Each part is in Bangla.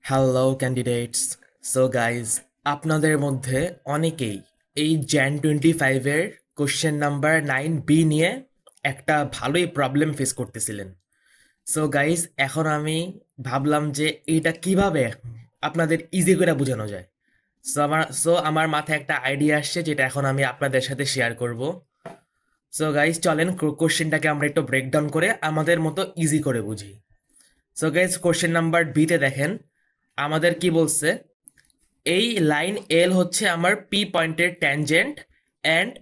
Hello candidates. সো গাইজ, আপনাদের মধ্যে অনেকেই এই জ্যান 25-এর কোশ্চেন নাম্বার 9B নিয়ে একটা ভালোই প্রবলেম ফেস করতেছিলেন। সো গাইজ, এখন আমি ভাবলাম যে এটা কিভাবে আপনাদের ইজি করে বোঝানো যায়। সো আমার মাথায় একটা আইডিয়া আসছে, যেটা এখন আমি আপনাদের সাথে শেয়ার করব। সো গাইজ, চলেন কোশ্চেনটাকে আমরা একটু ব্রেকডাউন করে আমাদের মতো ইজি করে বুঝি। সো গাইজ, কোশ্চেন নাম্বার বিতে দেখেন আমাদের কি বলছে। এই লাইন এল হচ্ছে আমার পি পয়েন্টের ট্যানজেন্ট, অ্যান্ড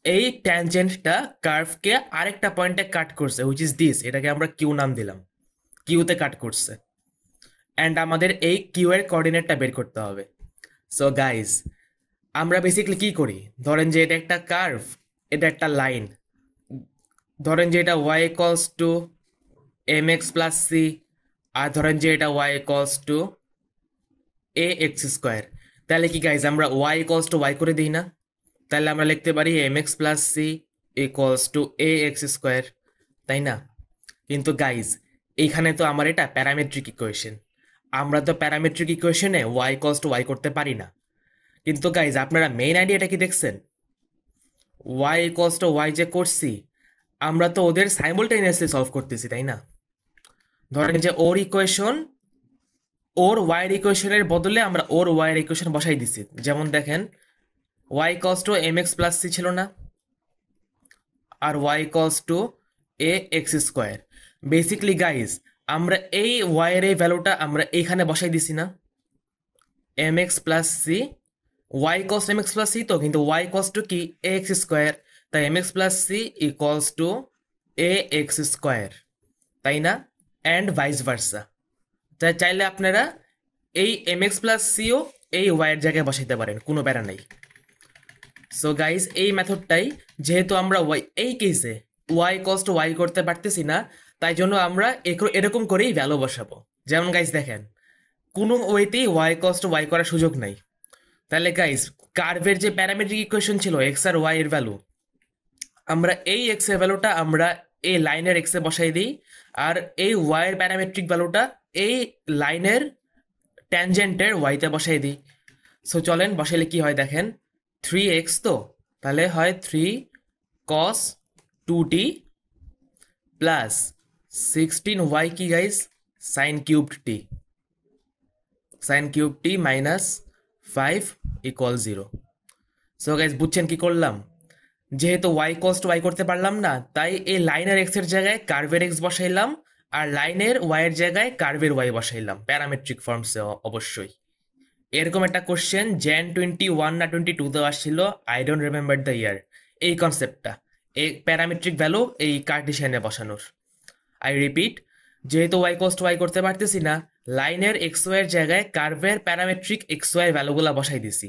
এই ট্যানজেন্টটা কার্ভকে আরেকটা পয়েন্টে কাট করছে, হুইচ ইজ দিস। এটাকে আমরা কিউ নাম দিলাম, কিউতে কাট করছে। অ্যান্ড আমাদের এই কিউ এর কোঅর্ডিনেটটা বের করতে হবে। সো গাইজ, আমরা বেসিক্যালি কি করি, ধরেন যে এটা একটা কার্ভ, এটা একটা লাইন। ধরেন যে এটা Y equals to M x plus C, আর ধরেন যে এটা Y equals to A x square. তাহলে কি গাইজ, আমরা ওয়াই ইকুয়ালস টু ওয়াই করে দিই না? তাহলে আমরা লিখতে পারি m x plus c equals to A x square, তাই না? কিন্তু গাইজ, এইখানে তো আমার এটা প্যারামেট্রিক ইকুয়েশন। আমরা তো প্যারামেট্রিক ইকুয়েশনে ওয়াই ইকুয়ালস টু ওয়াই করতে পারি না। কিন্তু গাইজ, আপনারা মেইন আইডিয়াটা কি দেখছেন? ওয়াই ইকুয়ালস টু ওয়াই যে করছি, আমরা তো ওদের সাইমultaneously সলভ করতেছি, তাই না? ধরেন যে ওর ইকুয়েশন, ওর ওয়াইয়ের ইকুয়েশনের বদলে আমরা ওর ওয়াইয়ের ইকুয়েশন বসাই দিছি। যেমন দেখেন, Y equals to M x plus C ছিল না, আর Y equals to A x square. Basically guys, আমরা এই ওয়াইয়ের এই ভ্যালুটা আমরা এইখানে বসাই দিছি না, m x plus c. Y equals m x plus c, তো কিন্তু ওয়াই ইকুয়ালস টু কি এ এক্স স্কোয়ার, তাই m x plus c equals to A x square, তাই না? And vice versa. তাই চাইলে আপনারা এই এম এক্স প্লাস সিও এই ওয়াইয়ের জায়গায় বসাইতে পারেন, কোনো প্যারা নাই। সো গাইজ, এই মেথডটাই, যেহেতু আমরা ওয়াই এই কেসে ওয়াই কস্ট ওয়াই করতে পারতেছি না, তাই জন্য আমরা এরকম করেই ভ্যালু বসাবো। যেমন গাইজ দেখেন, কোনো ওয়েতেই ওয়াই কস্ট ওয়াই করার সুযোগ নাই। তাহলে গাইজ, কার্ভের যে প্যারামেট্রিক ইকুয়েশন ছিল এক্স আর ওয়াই এর ভ্যালু, আমরা এই এক্স এর ভ্যালুটা আমরা এই লাইনের এক্স এ বসাই দিই, আর এই ওয়াই এর প্যারামেট্রিক ভ্যালুটা এই লাইনের ট্যানজেন্টের ওয়াইতে বসাই দিই। সো চলেন বসাইলে কি হয় দেখেন, 3x, তো তাহলে হয় 3 cos 2t প্লাস 16y কি গাইজ, সাইন কিউবড টি, sign cube T minus 5 equal 0। So guys, বুঝছেন কি করলাম? যেহেতু ওয়াই কস্ট ওয়াই করতে পারলাম না, তাই এই লাইনের এক্স এর জায়গায় কার্ভের এক্স বসাইলাম, আর লাইনের ওয়াই এর জায়গায় কার্ভের ওয়াই বসাইলাম, প্যারামেট্রিক ফর্মসে অবশ্যই। এরকম একটা কোশ্চেন জ্যান 21 না 22 আসছিল, I don't remember the year. এই কনসেপ্টটা, এই প্যারামেট্রিক ভ্যালু এই কার্টেশিয়ানে বসানোর। আই রিপিট, যেহেতু ওয়াই কস্ট ওয়াই করতে পারতেছি না, লাইনের এক্স ওয়াই এর জায়গায় কার্ভের প্যারামেট্রিক এক্স ওয়াই এর ভ্যালুগুলা বসাই দিছি।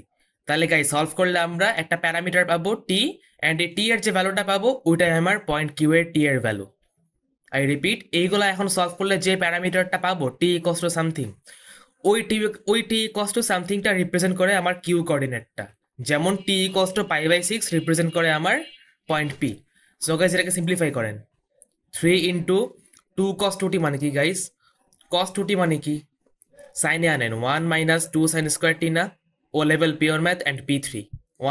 তাহলে গাই, সলভ করলে আমরা একটা প্যারামিটার পাবো টি, অ্যান্ড এই টি এর যে ভ্যালুটা পাবো ওইটাই আমার পয়েন্ট কিউ এর টি এর ভ্যালু। আই রিপিট, এইগুলা এখন সলভ করলে যে প্যারামিটারটা পাবো টি ইকুয়ালস টু সামথিং, ওই টি ইকুয়ালস টু সামথিংটা রিপ্রেজেন্ট করে আমার কিউ কোঅর্ডিনেটটা। যেমন টি ইকুয়ালস টু π/6 রিপ্রেজেন্ট করে আমার পয়েন্ট পি। সো গাইজ, এটাকে সিম্পলিফাই করেন। 3 ইন্টু 2 cos 2t মানে কি গাইজ? cos 2t মানে কি? সাইনে আনেন 1 মাইনাস 2 সাইন স্কোয়ার টি না? O level pure math and P3,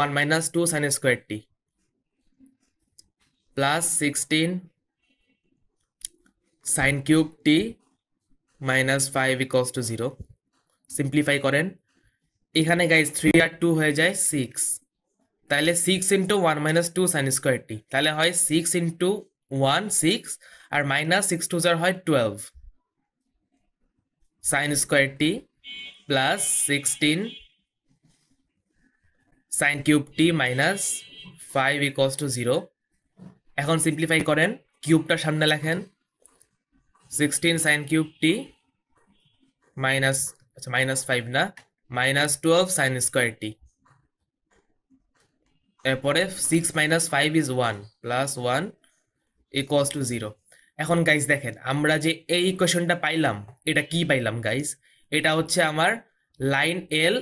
1 minus 2 sine square T plus 16 sine cube T minus 5 equals to 0। Simplify করেন। এখানে গাইজ 3 আর 2 হয়ে যায় 6, তাহলে 6 ইন্টু 1 মাইনাস 2 সাইন স্কোয়ার টি, তাহলে হয় 6 ইন্টু 1 6, আর মাইনাস 6 2 হয় 12 sign square T plus 16 sine cube T minus 5 equals to 0। এখন সিম্পলিফাই করেন, কিউবটার সামনে লেখেন, 16 সাইন কিউব টি মাইনাস, আচ্ছা মাইনাস 5 না, মাইনাস 12 সাইন স্কোয়ার টি। এরপরে 6 minus 5 is 1 plus 1 equals to 0। এখন গাইজ দেখেন, আমরা যে এই ইকুয়েশনটা পাইলাম, এটা কি পাইলাম গাইজ? এটা হচ্ছে আমার লাইন এল,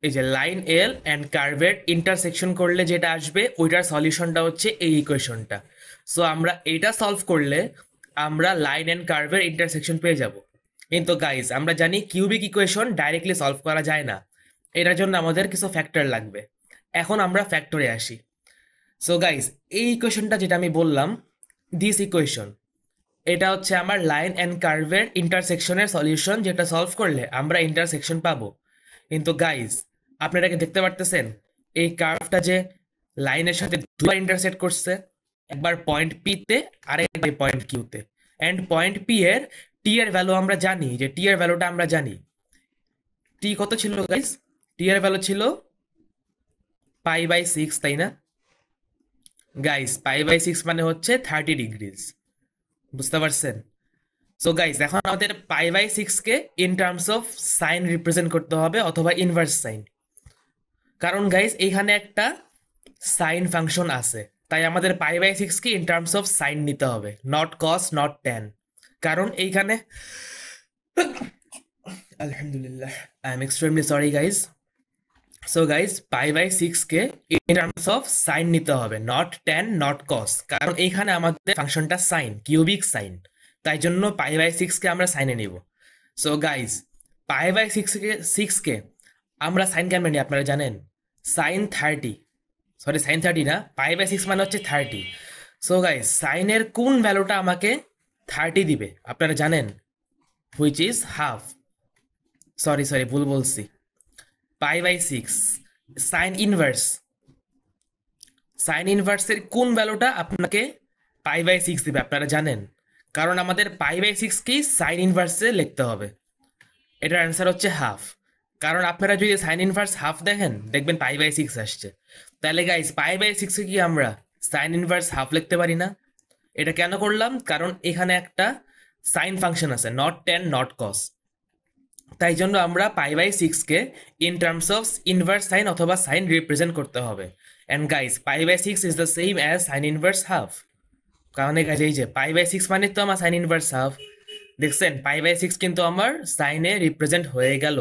এই যে লাইন এল অ্যান্ড কার্ভের ইন্টারসেকশন করলে যেটা আসবে ওইটার সলিউশনটা হচ্ছে এই ইকুয়েশনটা। সো আমরা এটা সলভ করলে আমরা লাইন অ্যান্ড কার্ভের ইন্টারসেকশন পেয়ে যাব। কিন্তু গাইজ আমরা জানি কিউবিক ইকুয়েশন ডাইরেক্টলি সলভ করা যায় না, এটার জন্য আমাদের কিছু ফ্যাক্টর লাগবে। এখন আমরা ফ্যাক্টরে আসি। সো গাইজ এই ইকুয়েশনটা যেটা আমি বললাম, দিস ইকুয়েশন, এটা হচ্ছে আমার লাইন অ্যান্ড কার্ভের ইন্টারসেকশনের সলিউশন, যেটা সলভ করলে আমরা ইন্টারসেকশন পাবো। কিন্তু গাইজ আপনারা কি দেখতে পারতেছেন এই কার্ভটা যে লাইনের সাথে দুবার ইন্টারসেক্ট করছে, একবার পয়েন্ট পি তে আর একবার পয়েন্ট কিউতে। অ্যান্ড পয়েন্ট পি এর টি এর ভ্যালু আমরা জানি, যে টি এর ভ্যালুটা আমরা জানি। টি কত ছিল গাইজ? টি এর ভ্যালু ছিল π/6, তাই না গাইজ? π/6 মানে হচ্ছে 30 ডিগ্রিজ, বুঝতে পারছেন? সো গাইজ এখন আমাদের π/6 কে in terms of sine represent করতে হবে, অথবা ইনভার্স সাইন। কারণ গাইজ এখানে একটা সাইন ফাংশন আছে, তাই আমাদের π/6 কে ইন টার্মস অফ সাইন নিতে হবে, নট কস নট ট্যান। কারণ এইখানে আলহামদুলিল্লাহ, I am extremely sorry guys. So guys π/6 কে ইন টার্মস অফ সাইন নিতে হবে, নট ট্যান নট কস। কারণ এইখানে আমাদের ফাংশনটা সাইন, কিউবিক সাইন, তাই জন্য π/6 কে আমরা সাইনে নিব। সো গাইজ π/6 কে আমরা সাইন কেমন নিই আপনারা জানেন? সাইন 30, সরি সাইন 30 না, π/6 মানে হচ্ছে 30। সো গাইজ সাইনের কোন ভ্যালুটা আমাকে 30 দিবে আপনারা জানেন? Which is half. সরি ভুল বলছি, π/6 সাইন ইনভার্স। সাইন ইনভার্সের কোন ভ্যালুটা আপনাকে π/6 দিবে আপনারা জানেন? কারণ আমাদের π/6 কেই সাইন ইনভার্সে লিখতে হবে। এটার অ্যান্সার হচ্ছে হাফ। কারণ আপনারা যদি সাইন ইনভার্স হাফ দেখেন, দেখবেন π/6 আসছে। তাহলে গাইস π/6 কি আমরা সাইন ইনভার্স হাফ লিখতে পারি না? এটা কেন করলাম? কারণ এখানে একটা সাইন ফাংশন আছে, নট ট্যান নট কস। তাই জন্য আমরা π/6 কে in terms of inverse sine অথবা সাইন রিপ্রেজেন্ট করতে হবে। And guys π/6 is the same as sine inverse half. কারণ গাইস এই যে π/6 মানে তো আমার সাইন ইনভার্স হাফ, দেখছেন π/6 কিন্তু আমার সাইনে রিপ্রেজেন্ট হয়ে গেল।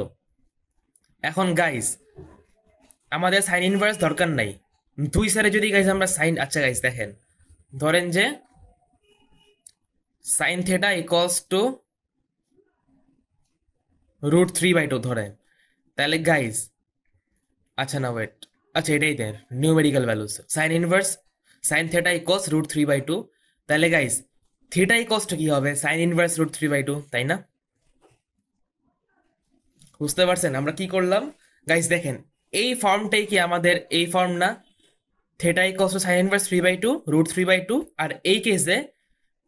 এখন গাইস আমাদের সাইন ইনভার্স দরকার নাই, দুই সাইডে যদি গাইস আমরা সাইন, আচ্ছা গাইস দেখেন, ধরেন যে সাইন থেটা ইকুয়ালস টু √3/2 ধরেন, তাহলে গাইস, আচ্ছা না ওয়েট, আচ্ছা এটাই then numerical values, sine inverse sine theta equals √3/2। তাহলে গাইস থিটা ইকুয়ালস টু কি হবে? সাইন ইনভার্স √3/2, তাই না? বুঝতে পারছেন আমরা কি করলাম? গাইস দেখেন এই ফর্মটাই কি আমাদের এই ফর্ম না? Theta equals to sine inverse 3/2 √3/2, আর এই কেসে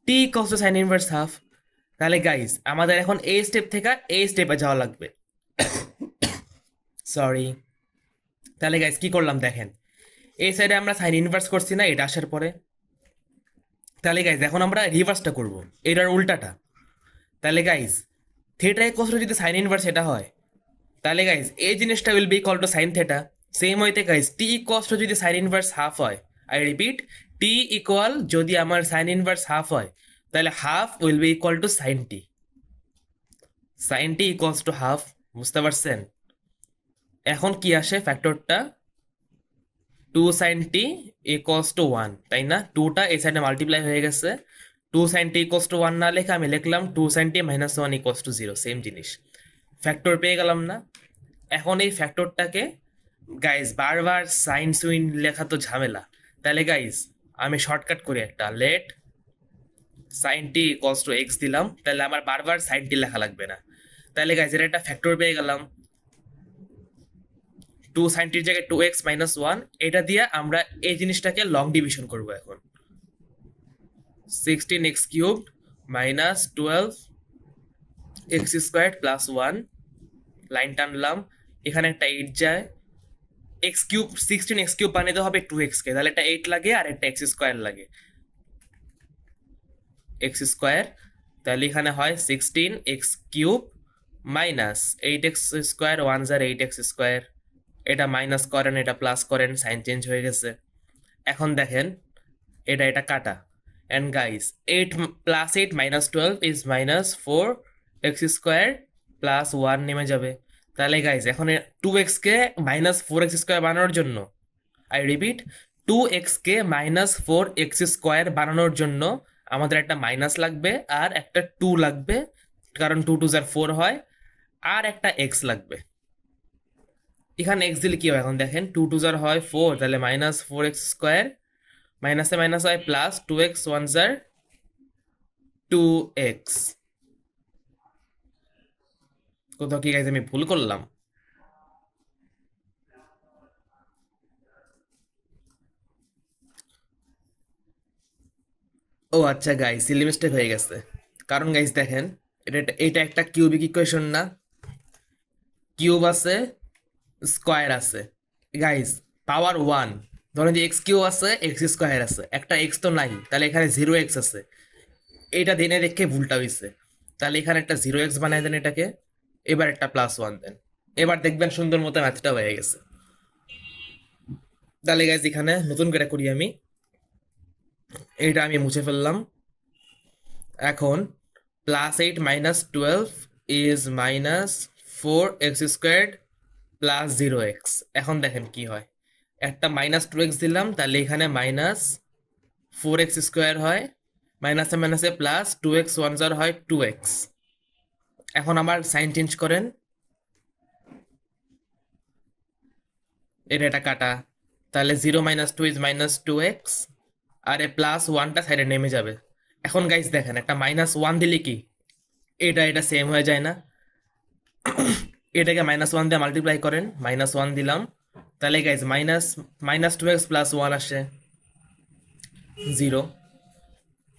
T equals to sine inverse half. তাহলে গাইস আমাদের এখন এই স্টেপ থেকে এই স্টেপে যাওয়া লাগবে, সরি। তাহলে গাইস কি করলাম দেখেন, এই সাইডে আমরা সাইন ইনভার্স করছি না এটা আসার পরে। তাহলে গাইস এখন আমরা রিভার্সটা করব, এটার উল্টাটা। তাহলে গাইস থেটা ইকুয়ালস টু যদি সাইন ইনভার্স এটা হয়, তাহলে গাইস এই জিনিসটা will be equal to sine theta. Same ওয়েতে গাইস টি ইকুয়ালস টু যদি সাইন ইনভার্স হাফ হয়, আই রিপিট, টি ইকুয়াল যদি আমার সাইন ইনভার্স হাফ হয়, তাহলে half will be equal to sine t. Sine t equals to half, বুঝতে পারছেন? এখন কি আসে ফ্যাক্টরটা? 2 সাইন টি ইকুয়ালস টু 1, তাই না? 2টা এই সাইডে মাল্টিপ্লাই হয়ে গেছে, 2 সাইন টি ইকুয়ালস টু 1 না লেখা আমি লিখলাম 2 sine t minus 1 equals to 0, same জিনিস। ফ্যাক্টর পেয়ে গেলাম না? এখন এই ফ্যাক্টরটাকে গাইজ বারবার সাইন সুইন লেখা তো ঝামেলা, তাহলে গাইজ আমি শর্টকাট করি একটা, let sine t equals to x দিলাম, তাহলে আমার বারবার সাইন টি লেখা লাগবে না। তাহলে গাইজ এর একটা ফ্যাক্টর পেয়ে গেলাম, 2 সাইন টির জায়গায় 2x মাইনাস 1, এটা দিয়ে আমরা এই জিনিসটাকে লং ডিভিশন করব। এখন 16x³ minus 12x² plus 1, line টানলাম, এখানে একটা 8 যায়, x³ 16x³ বানাতে হবে 2x কে, তাহলে একটা 8 লাগে আর একটা x² লাগে, x²। তাহলে এখানে হয় 16x³ মাইনাস 8x², 1 * 8x², এটা মাইনাস করেন এটা প্লাস করেন, সাইন চেঞ্জ হয়ে গেছে। এখন দেখেন এটা কাটা, and guys 8 + 8 - 12 is -4x² plus 1 নেমে যাবে। তাহলে গাইস এখন 2x কে -4x² বানানোর জন্য, I repeat, 2x K -4x² বানানোর জন্য আমাদের একটা মাইনাস লাগবে আর একটা 2 লাগবে, কারণ 2 2 যার 4 হয়, আর একটা x লাগবে। এখানে x দিলে কি হয় এখন দেখেন, 2 2 যার হয় 4, তাহলে মাইনাস 4x স্কোয়ার, মাইনাসে মাইনাস হয় প্লাস 2x 1 যার 2x। কোথাও কি গাইজ আমি ভুল করলাম? ও আচ্ছা গাইজ, সিলি মিস্টেক হয়ে গেছে। কারণ গাইজ দেখেন, এটা একটা কিউবিক ইকুয়েশন না, কিউব আছে, স্কোয়ার আছে। গাইজ পাওয়ার 1, ধরেন যে এক্স কিউব আছে, এক্স স্কোয়ার আছে, একটা এক্স তো নাই, তাহলে এখানে 0x আছে। এটা দিনে দেখে ভুলটা হয়েছে, তাহলে এখানে একটা 0x বানাই দেন এটাকে, এবার একটা +1 দেন, এবার দেখবেন সুন্দর মতো ম্যাথটা হয়ে গেছে। তাহলে গাইজ এখানে নতুন করে করি আমি, এটা আমি মুছে ফেললাম। এখন +8 - 12 is -4x squared plus 0x। এখন দেখেন কি হয়, একটা -2x দিলাম, তাহলে এখানে -4x স্কোয়ার হয়, মাইনাসে মাইনাসে প্লাস 2x 1 যার হয় 2x। এখন আমার সাইন চেঞ্জ করেন, এটা কাটা, তাহলে 0 - 2 ইজ -2x, আর এ +1টা সাইডে নেমে যাবে। এখন গাইস দেখেন, একটা -1 দিলে কি এটা সেম হয়ে যায় না? এটাকে -1 দিয়ে মাল্টিপ্লাই করেন, -1 দিলাম, তাহলে গাইস -2x + 1 আসে 0।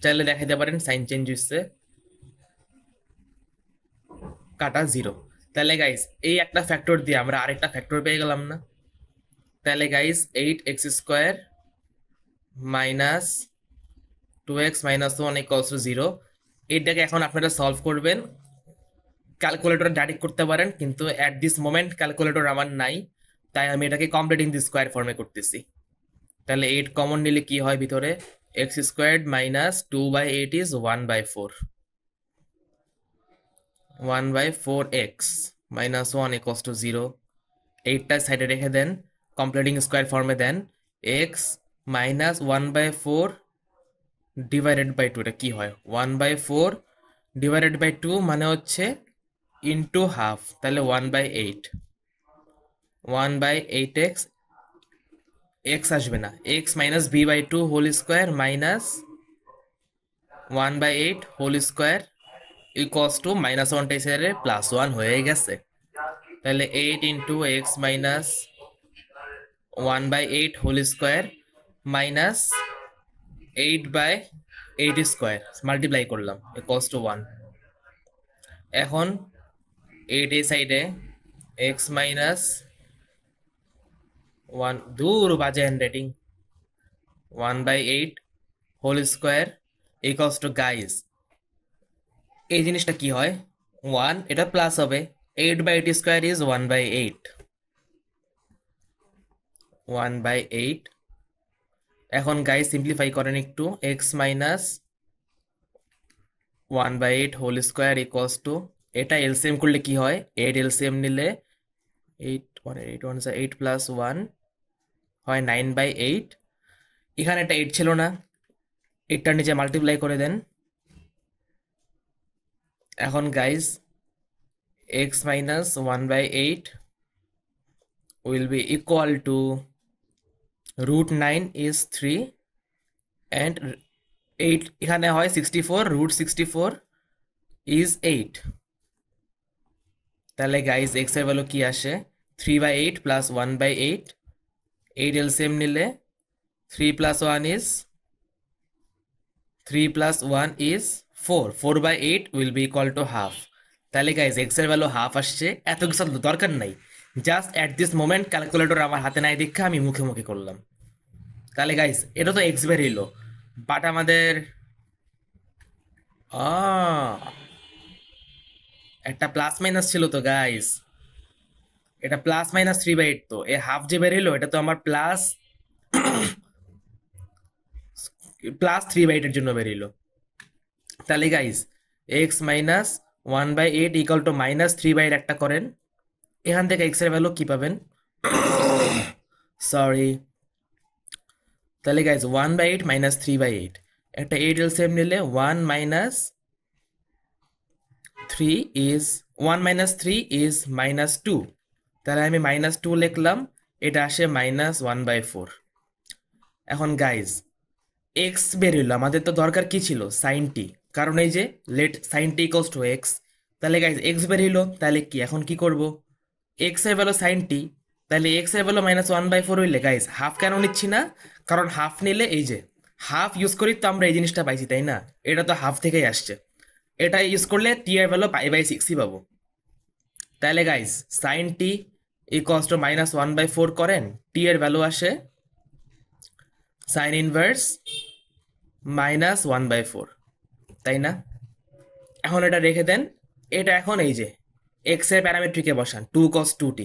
চাইলে দেখাইতে পারেন সাইন চেঞ্জ হচ্ছে, কাটা 0। তাহলে গাইস এই একটা ফ্যাক্টর দিয়ে আমরা আরেকটা ফ্যাক্টর পেয়ে গেলাম না? তাহলে guys 8x square minus 2x - 1 = 0। এইটাকে এখন আপনারা সলভ করবেন, ক্যালকুলেটর ডাইরেক্ট করতে পারেন, কিন্তু অ্যাট দিস মোমেন্ট ক্যালকুলেটর আমার নাই, তাই আমি এটাকে কমপ্লিটিং দি স্কোয়ার ফর্মে করতেছি। তাহলে 8 কমন নিলে কি হয় ভিতরে, x squared minus 2/8 is 1/4, 1/4x -1 = 0। 8টা সাইডে রেখে দেন, কমপ্লিটিং স্কোয়ার ফর্মে দেন, x মাইনাস 1/4 ডিভাইডেড বাই 2, এটা কি হয় 1/4 ডিভাইডেড বাই 2 মানে হচ্ছে ইন্টু হাফ, তাহলে 1/8, 1/8x, x আসবে না, x minus b/2 whole square minus 1/8 whole square equals to -1টা এসে +1 হয়ে গেছে। তাহলে 8 into x minus 1/8 whole square minus 8/8 square multiply করলাম ইকুয়ালস টু 1। এখন 8 এই সাইডে x মাইনাস 1 দূর বাজে handwriting, 1/8 whole square equals to guys, এই জিনিসটা কি হয় 1, এটা প্লাস হবে, 8/8 স্কোয়ার ইজ 1/8, 1/8। এখন গাইস সিম্পলিফাই করেন একটু, x minus 1/8 whole square equals to, এটা এলসিএম করলে কি হয়, 8 এলসিএম নিলে 8 8 1 8 প্লাস 1 হয় 9/8। এখানে একটা 8 ছিল না, 8টার নিচে মাল্টিপ্লাই করে দেন। এখন guys x minus 1/8 will be equal to √9 is 3 and 8 এখানে হয় 64, √64 is 8। তাহলে গাইস x এর ভ্যালু কি আসে, 3/8 প্লাস 1/8, 8 এলসিএম নিলে 3 plus 1 is 4, 4/8 will be equal to half। তাহলে গাইস x এর ভ্যালু হাফ আসছে, এত কিছু দরকার নাই, just at this moment calculator আমার হাতে নাই দেখে আমি মুখে মুখে করলাম। তাহলে গাইস এটা তো এক্স বেরিয়েলো, বাট আমাদের একটা প্লাস মাইনাস ছিল তো গাইস, এটা +-3/8, তো এ হাফ যে বেরিয়েলো এটা তো আমার +3/8 এর জন্য বেরিয়েলো। তাহলে guys x minus 1/8 equal to -3/8 একটা করেন, এখান থেকে x এর ভ্যালু কি পাবেন, সরি। তাহলে গাইস 1/8 -3/8, একটা 8 এলসিএম নিলে 1 - 3 ইজ 1 মাইনাস 3 ইজ মাইনাস 2, তাহলে আমি মাইনাস 2 লিখলাম, এটা আসে মাইনাস 1/4। এখন গাইজ এক্স বের হইলো, আমাদের তো দরকার কি ছিল, সাইন টি, কারণ এই যে let sine t equals to x. তাহলে গাইজ এক্স বের হইলো, তাহলে কি এখন কি করব, এক্স এর ভ্যালু সাইন টি, তাহলে এক্স এর ভ্যালু -1/4 হইলে গাইজ হাফ কেন নিচ্ছি না, কারণ হাফ নিলে এই যে হাফ ইউজ করি তো আমরা এই জিনিসটা পাইছি, তাই না, এটা তো হাফ থেকেই আসছে, এটা ইউজ করলে টি এর ভ্যালু π/6ই পাবো। তাহলে guys sine t equals to -1/4 করেন, টি এর ভ্যালু আসে সাইন ইনভার্স -1/4, তাই না। এখন এটা রেখে দেন, এটা এখন এই যে এক্স এর প্যারামেট্রিকে বসান 2 cos 2t,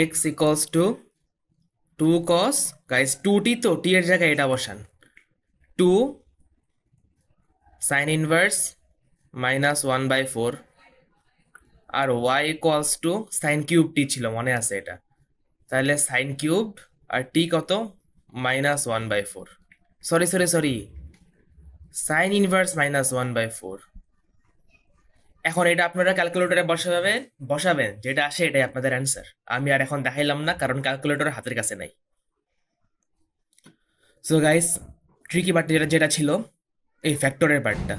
x equals to 2 cos guys 2t, তো টি এর জায়গায় এটা বসান 2 সাইন ইনভার্স -1/4, আর y equals to sine cube T ছিল মনে আছে এটা, তাহলে সাইন কিউব আর টি কত -1/4, সরি সাইন ইনভার্স -1/4। এখন এটা আপনারা ক্যালকুলেটরে বসাবেন যেটা আসে এটাই আপনাদের অ্যান্সার। আমি আর এখন দেখাইলাম না কারণ ক্যালকুলেটর হাতের কাছে নাই। সো গাইস ট্রিকি পার্ট যেটা ছিল এই ফ্যাক্টরের পার্টটা,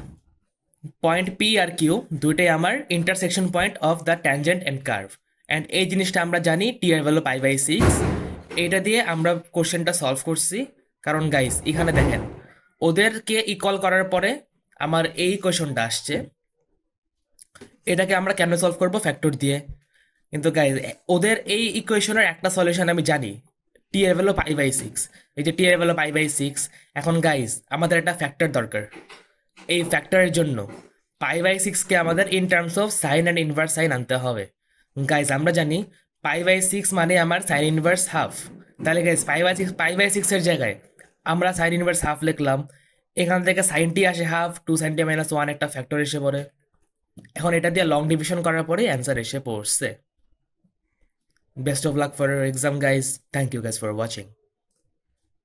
পয়েন্ট পি আর কিউ দুইটাই আমার intersection point of the tangent and curve, and এই জিনিসটা আমরা জানি টি এর ভ্যালু π/6। এইটা দিয়ে আমরা কোশ্চেনটা সলভ করছি, কারণ গাইস এখানে দেখেন ওদেরকে ইকুয়াল করার পরে আমার এই কোশ্চেনটা আসছে, এটাকে আমরা কেন সলভ করব, ফ্যাক্টর দিয়ে। কিন্তু গাইজ ওদের এই ইকুয়েশনের একটা সলিউশন আমি জানি, টি এর ভ্যালু π/6, এই যে টি এর ভ্যালু π/6। এখন গাইজ আমাদের একটা ফ্যাক্টর দরকার, এই ফ্যাক্টরের জন্য π/6কে আমাদের in terms of sign and inverse sign আনতে হবে। গাইজ আমরা জানি π/6 মানে আমার সাইন ইনভার্স হাফ, তাহলে গাইজ π/6 এর জায়গায় আমরা সাইন ইনভার্স হাফ লিখলাম, এখান থেকে সাইন টি আসে হাফ, 2 sin t - 1 একটা ফ্যাক্টর এসে পড়ে। এখন এটা দিয়ে লং ডিভিশন করার পরে অ্যান্সার এসে পড়ছে। Best of luck for your exam guys, thank you guys for watching.